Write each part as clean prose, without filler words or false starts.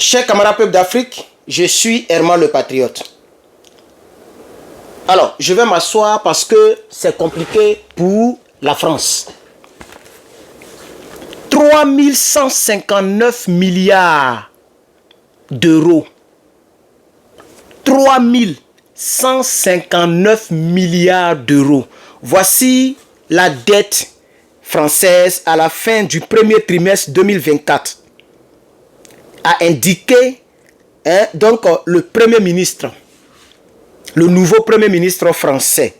Chers camarades peuple d'Afrique, je suis Herman le Patriote. Alors, je vais m'asseoir parce que c'est compliqué pour la France. 3159 milliards d'euros. 3159 milliards d'euros. Voici la dette française à la fin du premier trimestre 2024. A indiqué donc le Premier ministre, le nouveau Premier ministre français.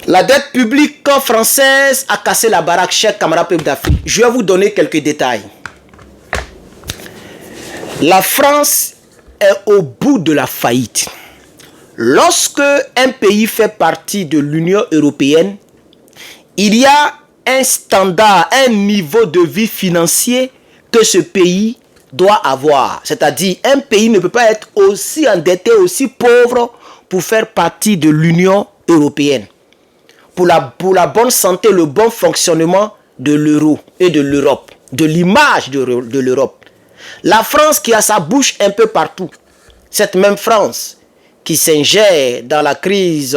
La dette publique française a cassé la baraque, chers camarades peuple d'Afrique. Je vais vous donner quelques détails. La France est au bout de la faillite. Lorsque un pays fait partie de l'Union européenne, il y a un standard, un niveau de vie financier que ce pays doit avoir. C'est-à-dire, un pays ne peut pas être aussi endetté, aussi pauvre pour faire partie de l'Union européenne. Pour la bonne santé, le bon fonctionnement de l'euro et de l'Europe, de l'image de l'Europe. La France qui a sa bouche un peu partout, cette même France qui s'ingère dans la crise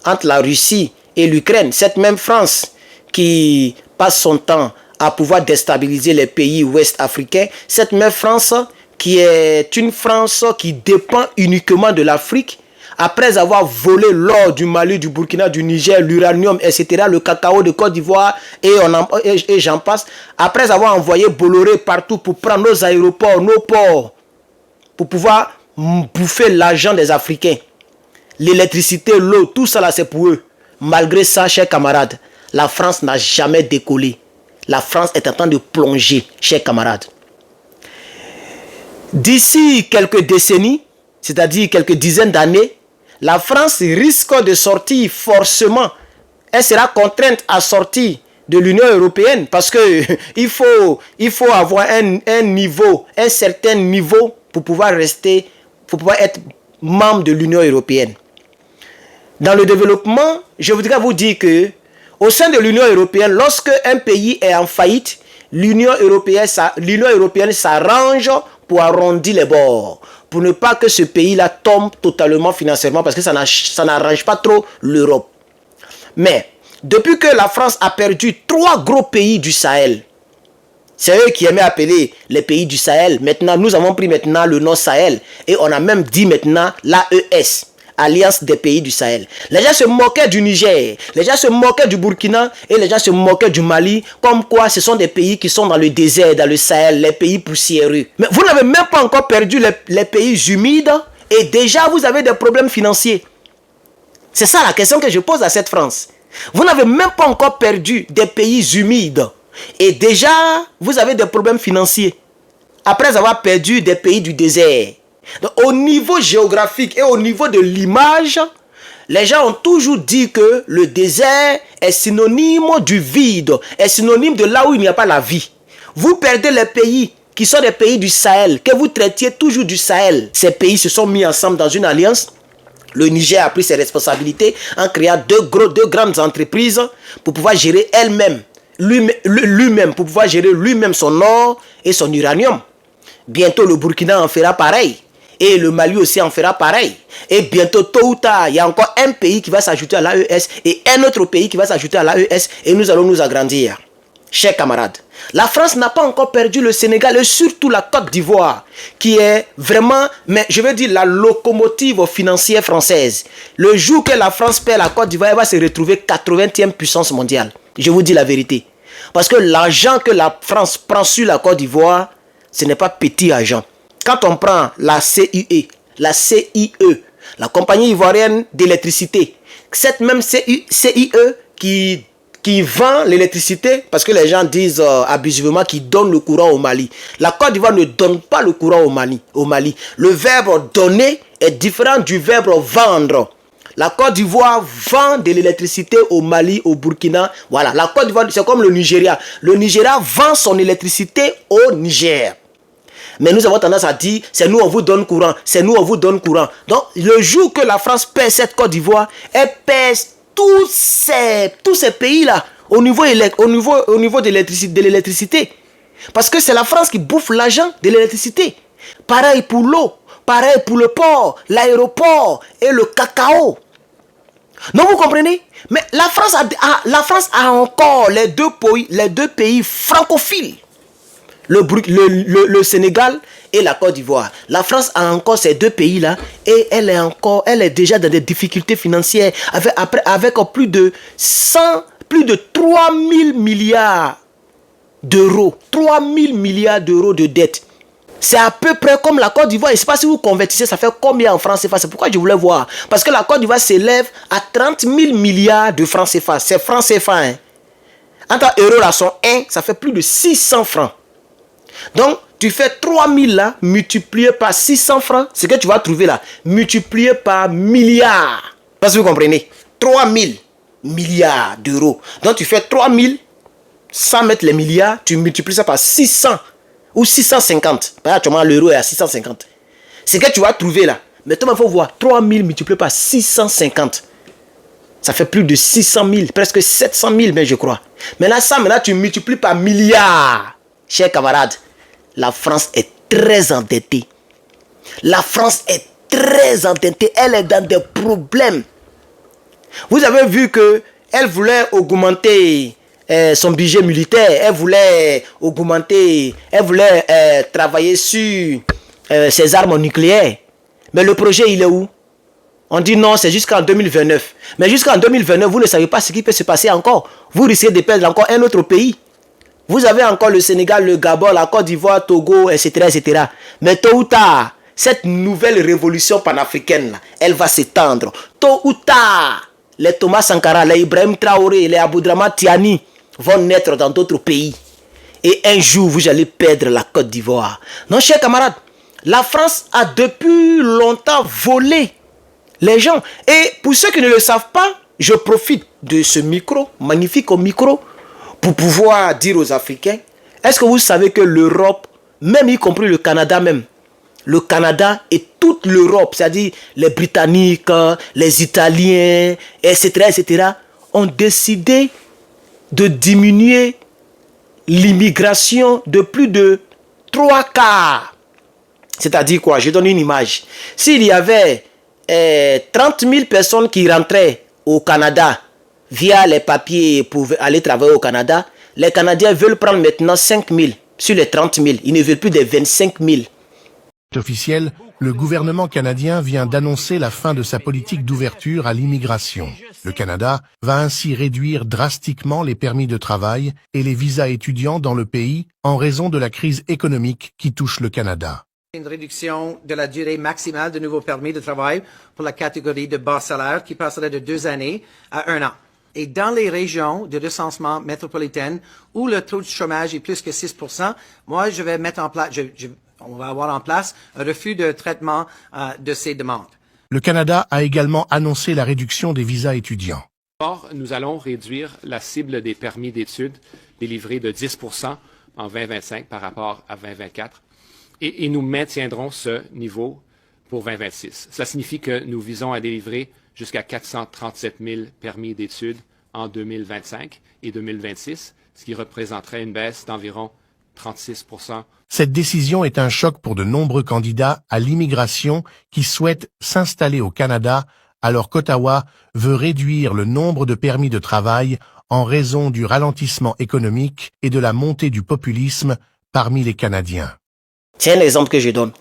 entre la Russie et l'Ukraine, cette même France qui passe son temps à pouvoir déstabiliser les pays ouest-africains, cette même France qui est une France qui dépend uniquement de l'Afrique, après avoir volé l'or du Mali, du Burkina, du Niger, l'uranium, etc., le cacao de Côte d'Ivoire et j'en passe, après avoir envoyé Bolloré partout pour prendre nos aéroports, nos ports, pour pouvoir bouffer l'argent des Africains, l'électricité, l'eau, tout ça là c'est pour eux. Malgré ça, chers camarades, la France n'a jamais décollé. La France est en train de plonger, chers camarades. D'ici quelques décennies, c'est-à-dire quelques dizaines d'années, la France risque de sortir forcément. Elle sera contrainte à sortir de l'Union européenne parce que il faut avoir un certain niveau pour pouvoir rester, pour pouvoir être membre de l'Union européenne. Dans le développement, je voudrais vous dire que au sein de l'Union européenne, lorsque un pays est en faillite, l'Union européenne s'arrange pour arrondir les bords, pour ne pas que ce pays-là tombe totalement financièrement, parce que ça n'arrange pas trop l'Europe. Mais, depuis que la France a perdu 3 gros pays du Sahel, c'est eux qui aimaient appeler les pays du Sahel. Maintenant, nous avons pris maintenant le nom Sahel, et on a même dit maintenant l'AES. Alliance des pays du Sahel. Les gens se moquaient du Niger, les gens se moquaient du Burkina et les gens se moquaient du Mali, comme quoi ce sont des pays qui sont dans le désert, dans le Sahel, les pays poussiéreux. Mais vous n'avez même pas encore perdu les pays humides et déjà vous avez des problèmes financiers. C'est ça la question que je pose à cette France. Vous n'avez même pas encore perdu des pays humides et déjà vous avez des problèmes financiers après avoir perdu des pays du désert. Donc, au niveau géographique et au niveau de l'image, les gens ont toujours dit que le désert est synonyme du vide, est synonyme de là où il n'y a pas la vie. Vous perdez les pays qui sont des pays du Sahel, que vous traitiez toujours du Sahel. Ces pays se sont mis ensemble dans une alliance. Le Niger a pris ses responsabilités en créant deux grandes entreprises pour pouvoir gérer lui-même, pour pouvoir gérer lui-même son or et son uranium. Bientôt, le Burkina en fera pareil. Et le Mali aussi en fera pareil. Et bientôt, tôt ou tard, il y a encore un pays qui va s'ajouter à l'AES et un autre pays qui va s'ajouter à l'AES et nous allons nous agrandir. Chers camarades, la France n'a pas encore perdu le Sénégal et surtout la Côte d'Ivoire qui est vraiment, mais je veux dire, la locomotive financière française. Le jour que la France perd la Côte d'Ivoire, elle va se retrouver 80e puissance mondiale. Je vous dis la vérité. Parce que l'argent que la France prend sur la Côte d'Ivoire, ce n'est pas petit argent. Quand on prend la CIE, la compagnie ivoirienne d'électricité, cette même CIE qui vend l'électricité, parce que les gens disent abusivement qu'ils donnent le courant au Mali. La Côte d'Ivoire ne donne pas le courant au Mali. Le verbe donner est différent du verbe vendre. La Côte d'Ivoire vend de l'électricité au Mali, au Burkina. Voilà, la Côte d'Ivoire, c'est comme le Nigeria. Le Nigeria vend son électricité au Niger. Mais nous avons tendance à dire, c'est nous on vous donne courant, c'est nous on vous donne courant. Donc, le jour que la France perd cette Côte d'Ivoire, elle perd tous ces pays-là au niveau de l'électricité. Parce que c'est la France qui bouffe l'argent de l'électricité. Pareil pour l'eau, pareil pour le port, l'aéroport et le cacao. Non, vous comprenez? Mais la France a encore les deux pays francophiles. Le Sénégal et la Côte d'Ivoire. La France a encore ces deux pays-là et elle est déjà dans des difficultés financières avec plus de 3 000 milliards d'euros. 3 000 milliards d'euros de dettes. C'est à peu près comme la Côte d'Ivoire. Je ne sais pas si vous convertissez, ça fait combien en francs CFA? C'est pourquoi je voulais voir. Parce que la Côte d'Ivoire s'élève à 30 000 milliards de francs CFA. C'est francs CFA. Hein. Entre euros là sont 1, ça fait plus de 600 francs. Donc, tu fais 3 000 là, multiplié par 600 francs. Ce que tu vas trouver là, multiplié par milliards. Parce que vous comprenez. 3 000 milliards d'euros. Donc, tu fais 3 000, sans mettre les milliards, tu multiplies ça par 600. Ou 650. Actuellement, l'euro est à 650. C'est que tu vas trouver là. Mais toi, il faut voir. 3000 multiplié par 650. Ça fait plus de 600 000. Presque 700 000, mais je crois. Mais là, tu multiplies par milliards. Chers camarades, la France est très endettée. La France est très endettée. Elle est dans des problèmes. Vous avez vu qu'elle voulait augmenter son budget militaire, elle voulait augmenter, elle voulait travailler sur ses armes nucléaires. Mais le projet, il est où? On dit non, c'est jusqu'en 2029. Mais jusqu'en 2029, vous ne savez pas ce qui peut se passer encore. Vous risquez de perdre encore un autre pays. Vous avez encore le Sénégal, le Gabon, la Côte d'Ivoire, Togo, etc., etc. Mais tôt ou tard, cette nouvelle révolution panafricaine, elle va s'étendre. Tôt ou tard, les Thomas Sankara, les Ibrahim Traoré, les Aboudrama Tiani vont naître dans d'autres pays. Et un jour, vous allez perdre la Côte d'Ivoire. Non, chers camarades, la France a depuis longtemps volé les gens. Et pour ceux qui ne le savent pas, je profite de ce micro, magnifique micro, pour pouvoir dire aux Africains, est-ce que vous savez que l'Europe, même y compris le Canada même, le Canada et toute l'Europe, c'est-à-dire les Britanniques, les Italiens, etc., etc., ont décidé de diminuer l'immigration de plus de 3/4. C'est-à-dire quoi? Je donne une image. S'il y avait 30 000 personnes qui rentraient au Canada via les papiers pour aller travailler au Canada, les Canadiens veulent prendre maintenant 5 000 sur les 30 000. Ils ne veulent plus de 25 000. Officiel, le gouvernement canadien vient d'annoncer la fin de sa politique d'ouverture à l'immigration. Le Canada va ainsi réduire drastiquement les permis de travail et les visas étudiants dans le pays en raison de la crise économique qui touche le Canada. Une réduction de la durée maximale de nouveaux permis de travail pour la catégorie de bas salaire qui passerait de 2 années à 1 an. Et dans les régions de recensement métropolitaine où le taux de chômage est plus que 6%, moi je vais mettre en place, on va avoir en place un refus de traitement de ces demandes. Le Canada a également annoncé la réduction des visas étudiants. Or, nous allons réduire la cible des permis d'études délivrés de 10% en 2025 par rapport à 2024 et nous maintiendrons ce niveau pour 2026. Cela signifie que nous visons à délivrer jusqu'à 437 000 permis d'études en 2025 et 2026, ce qui représenterait une baisse d'environ 36%. Cette décision est un choc pour de nombreux candidats à l'immigration qui souhaitent s'installer au Canada, alors qu'Ottawa veut réduire le nombre de permis de travail en raison du ralentissement économique et de la montée du populisme parmi les Canadiens. C'est un exemple que je donne.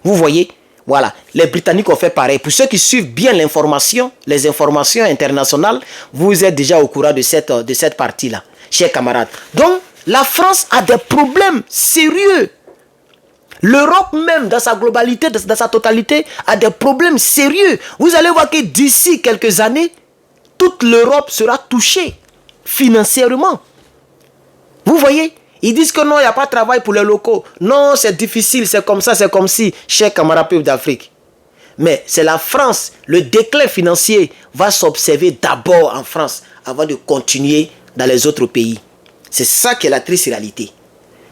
Vous voyez, voilà, les Britanniques ont fait pareil. Pour ceux qui suivent bien l'information, les informations internationales, vous êtes déjà au courant de cette partie-là, chers camarades. Donc, la France a des problèmes sérieux. L'Europe même, dans sa globalité, dans sa totalité, a des problèmes sérieux. Vous allez voir que d'ici quelques années, toute l'Europe sera touchée financièrement. Vous voyez? Ils disent que non, il n'y a pas de travail pour les locaux. Non, c'est difficile, c'est comme ça, c'est comme si, chers camarades peuples d'Afrique. Mais c'est la France, le déclin financier va s'observer d'abord en France avant de continuer dans les autres pays. C'est ça qui est la triste réalité.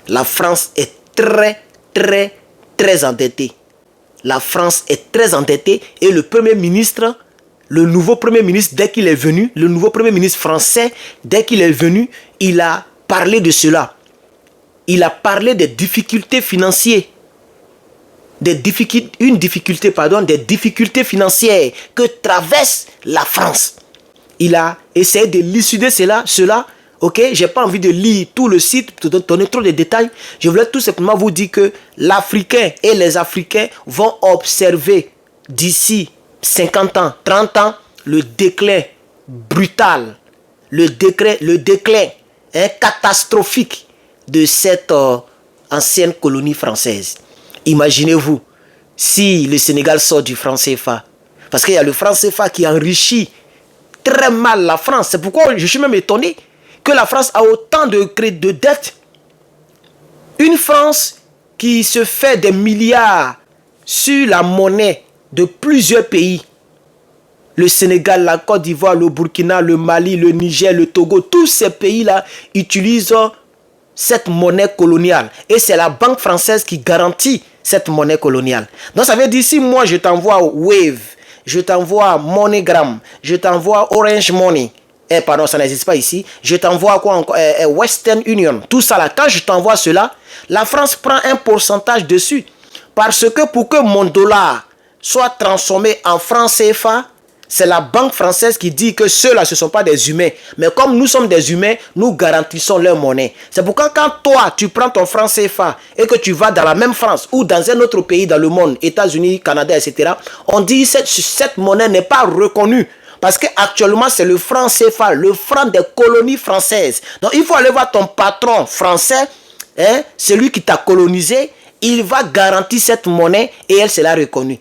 La France est très, très, très endettée. La France est très endettée et le Premier ministre, le nouveau Premier ministre, dès qu'il est venu, le nouveau Premier ministre français, dès qu'il est venu, il a parlé de cela. il a parlé des difficultés financières. Des difficultés financières que traverse la France. Il a essayé de l'élucider cela. Ok, j'ai pas envie de lire tout le site, de donner trop de détails. Je voulais tout simplement vous dire que l'Africain et les Africains vont observer d'ici 50 ans, 30 ans, le déclin brutal, le déclin catastrophique de cette ancienne colonie française. Imaginez-vous si le Sénégal sort du franc CFA. Parce qu'il y a le franc CFA qui enrichit très mal la France. C'est pourquoi je suis même étonné que la France a autant de dettes. Une France qui se fait des milliards sur la monnaie de plusieurs pays. Le Sénégal, la Côte d'Ivoire, le Burkina, le Mali, le Niger, le Togo, tous ces pays-là utilisent cette monnaie coloniale. Et c'est la banque française qui garantit cette monnaie coloniale. Donc ça veut dire, si moi je t'envoie Wave, je t'envoie MoneyGram, je t'envoie Orange Money, pardon, ça n'existe pas ici, je t'envoie quoi encore, Western Union, tout ça là, quand je t'envoie cela, la France prend un pourcentage dessus. Parce que pour que mon dollar soit transformé en franc CFA, c'est la banque française qui dit que ceux-là, ce ne sont pas des humains. Mais comme nous sommes des humains, nous garantissons leur monnaie. C'est pourquoi quand toi, tu prends ton franc CFA et que tu vas dans la même France ou dans un autre pays dans le monde, États-Unis, Canada, etc., on dit que cette monnaie n'est pas reconnue. Parce qu'actuellement, c'est le franc CFA, le franc des colonies françaises. Donc, il faut aller voir ton patron français, celui qui t'a colonisé, il va garantir cette monnaie et elle sera reconnue.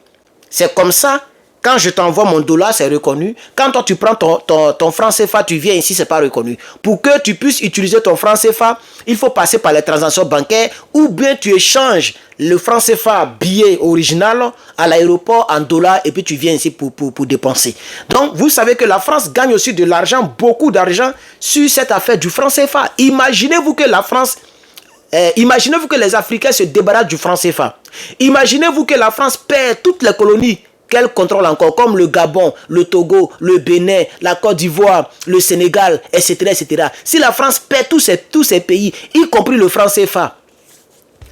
C'est comme ça. Quand je t'envoie mon dollar, c'est reconnu. Quand toi, tu prends ton franc CFA, tu viens ici, c'est pas reconnu. Pour que tu puisses utiliser ton franc CFA, il faut passer par les transactions bancaires ou bien tu échanges le franc CFA billet original à l'aéroport en dollars et puis tu viens ici pour dépenser. Donc, vous savez que la France gagne aussi de l'argent, beaucoup d'argent sur cette affaire du franc CFA. Imaginez-vous que la France... imaginez-vous que les Africains se débarrassent du franc CFA. Imaginez-vous que la France perd toutes les colonies qu'elle contrôle encore, comme le Gabon, le Togo, le Bénin, la Côte d'Ivoire, le Sénégal, etc., etc. Si la France perd tous ces pays, y compris le franc CFA,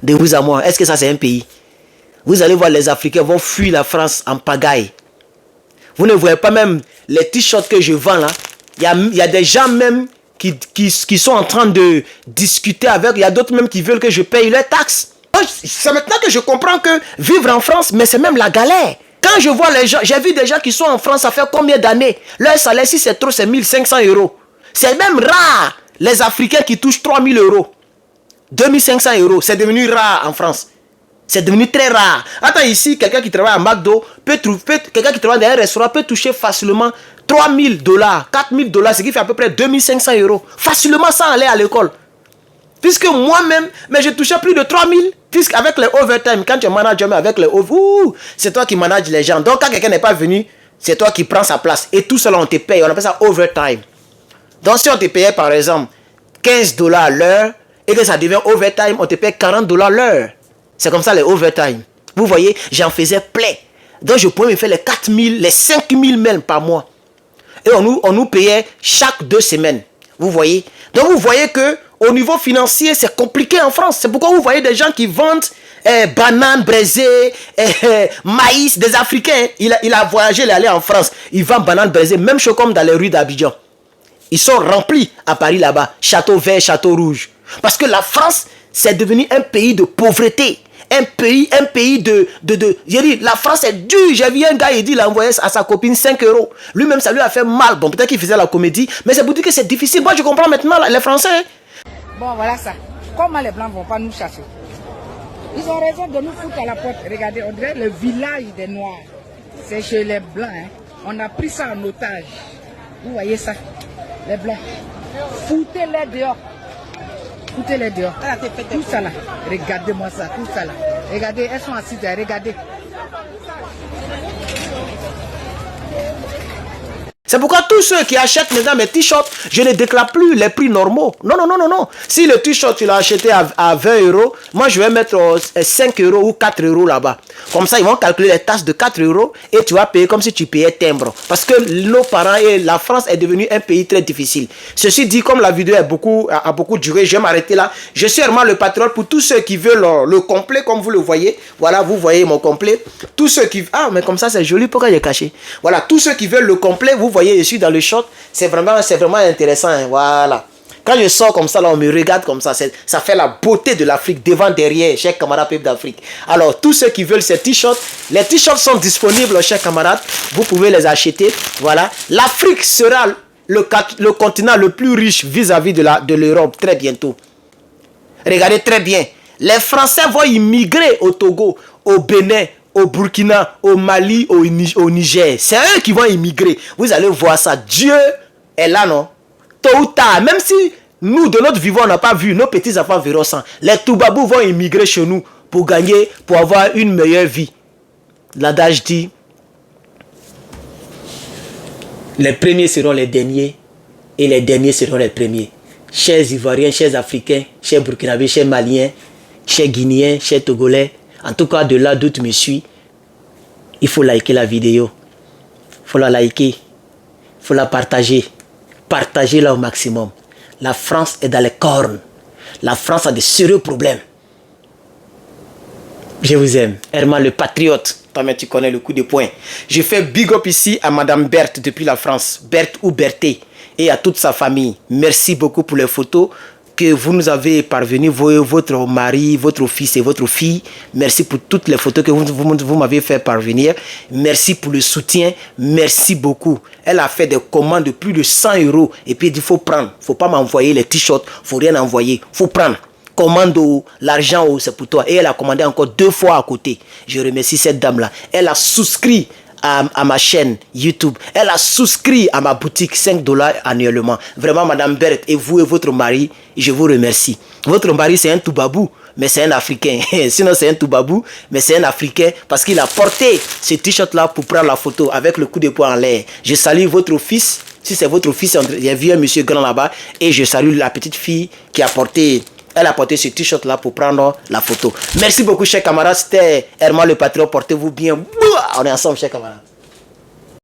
de vous à moi, est-ce que ça c'est un pays? Vous allez voir, les Africains vont fuir la France en pagaille. Vous ne voyez pas même les t-shirts que je vends là. Il y a des gens même qui sont en train de discuter avec. Il y a d'autres même qui veulent que je paye leurs taxes. C'est maintenant que je comprends que vivre en France, mais c'est même la galère. Quand je vois les gens, j'ai vu des gens qui sont en France, ça fait combien d'années? Leur salaire, si c'est trop, c'est 1500 €. C'est même rare, les Africains qui touchent 3000 €. 2500 €, c'est devenu rare en France. C'est devenu très rare. Attends, ici, quelqu'un qui travaille à McDo, quelqu'un qui travaille dans un restaurant peut toucher facilement 3000 $, 4000 $, ce qui fait à peu près 2500 €. Facilement sans aller à l'école. Puisque moi-même, mais je touchais plus de 3000. Puisqu'avec les overtime, quand tu es manager, avec les overtime, c'est toi qui manages les gens. Donc quand quelqu'un n'est pas venu, c'est toi qui prends sa place. Et tout cela, on te paye. On appelle ça overtime. Donc si on te payait par exemple 15 $ l'heure, et que ça devient overtime, on te paye 40 $ l'heure. C'est comme ça les overtime. Vous voyez, j'en faisais plein. Donc je pouvais me faire les 4000, les 5000 même par mois. Et on nous payait chaque 2 semaines. Vous voyez. Donc vous voyez que au niveau financier, c'est compliqué en France. C'est pourquoi vous voyez des gens qui vendent bananes braisées, maïs, des Africains. Il a voyagé, il est allé en France. Il vend bananes braisées, même chose comme dans les rues d'Abidjan. Ils sont remplis à Paris là-bas. Château vert, château rouge. Parce que la France, c'est devenu un pays de pauvreté. Un pays de... J'ai dit, la France est dure. J'ai vu un gars, il dit, il a envoyé à sa copine 5 €. Lui-même, ça lui a fait mal. Bon, peut-être qu'il faisait la comédie. Mais c'est pour dire que c'est difficile. Moi, je comprends maintenant les Français. Bon, voilà ça. Comment les Blancs ne vont pas nous chasser? Ils ont raison de nous foutre à la porte. Regardez, on dirait le village des Noirs. C'est chez les Blancs. Hein. On a pris ça en otage. Vous voyez ça? Les Blancs. Foutez-les dehors. Foutez-les dehors. Tout ça là. Regardez-moi ça. Tout ça là. Regardez, elles sont assises là. Regardez. C'est pourquoi tous ceux qui achètent maintenant mes t-shirts, je ne déclare plus les prix normaux. Non, non, non, non, non. Si le t-shirt, tu l'as acheté à 20 €, moi je vais mettre 5 € ou 4 € là-bas. Comme ça, ils vont calculer les taxes de 4 € et tu vas payer comme si tu payais timbre. Parce que nos parents et la France est devenue un pays très difficile. Ceci dit, comme la vidéo a beaucoup duré, je vais m'arrêter là. Je suis vraiment le patriote pour tous ceux qui veulent le complet, comme vous le voyez. Voilà, vous voyez mon complet. Tous ceux qui... Ah, mais comme ça, c'est joli. Pourquoi j'ai caché? Voilà, tous ceux qui veulent le complet, vous voyez, je suis dans le short, c'est vraiment intéressant, hein, voilà. Quand je sors comme ça, là, on me regarde comme ça, ça fait la beauté de l'Afrique, devant, derrière, chers camarades peuples d'Afrique. Alors, tous ceux qui veulent ces t-shirts, les t-shirts sont disponibles, chers camarades, vous pouvez les acheter, voilà. L'Afrique sera le continent le plus riche vis-à-vis de l'Europe très bientôt. Regardez très bien, les Français vont immigrer au Togo, au Bénin, au Burkina, au Mali, au Niger. C'est eux qui vont immigrer. Vous allez voir ça. Dieu est là, non? Tôt ou tard, même si nous, de notre vivant, on n'a pas vu, nos petits-enfants verront ça. Les Toubabous vont immigrer chez nous pour gagner, pour avoir une meilleure vie. L'adage dit, les premiers seront les derniers et les derniers seront les premiers. Chers Ivoiriens, chers Africains, chers Burkinabés, chers Maliens, chers Guinéens, chers Togolais, en tout cas, de là d'où tu me suis, il faut liker la vidéo. Il faut la liker. Il faut la partager. Partagez-la au maximum. La France est dans les cornes. La France a de sérieux problèmes. Je vous aime. Herman le patriote. Toi-même, tu connais le coup de poing. Je fais big up ici à Madame Berthe depuis la France. Berthe ou Berthé. Et à toute sa famille. Merci beaucoup pour les photos que vous nous avez parvenu, votre mari, votre fils et votre fille. Merci pour toutes les photos que vous m'avez fait parvenir. Merci pour le soutien. Merci beaucoup. Elle a fait des commandes de plus de 100 €. Et puis il dit, faut prendre. Faut pas m'envoyer les t-shirts. Faut rien envoyer. Faut prendre. Commande l'argent, c'est pour toi. Et elle a commandé encore 2 fois à côté. Je remercie cette dame-là. Elle a souscrit à ma chaîne YouTube. Elle a souscrit à ma boutique 5 $ annuellement. Vraiment, Madame Berthe, et vous et votre mari, je vous remercie. Votre mari, c'est un Toubabou, mais c'est un Africain. Sinon, c'est un Toubabou, mais c'est un Africain parce qu'il a porté ce t-shirt-là pour prendre la photo avec le coup de poing en l'air. Je salue votre fils. Si c'est votre fils, il y a vu un monsieur grand là-bas. Et je salue la petite fille qui a porté... Elle a porté ce t-shirt-là pour prendre la photo. Merci beaucoup, chers camarades. C'était Herman le Patriote. Portez-vous bien. On est ensemble, chers camarades.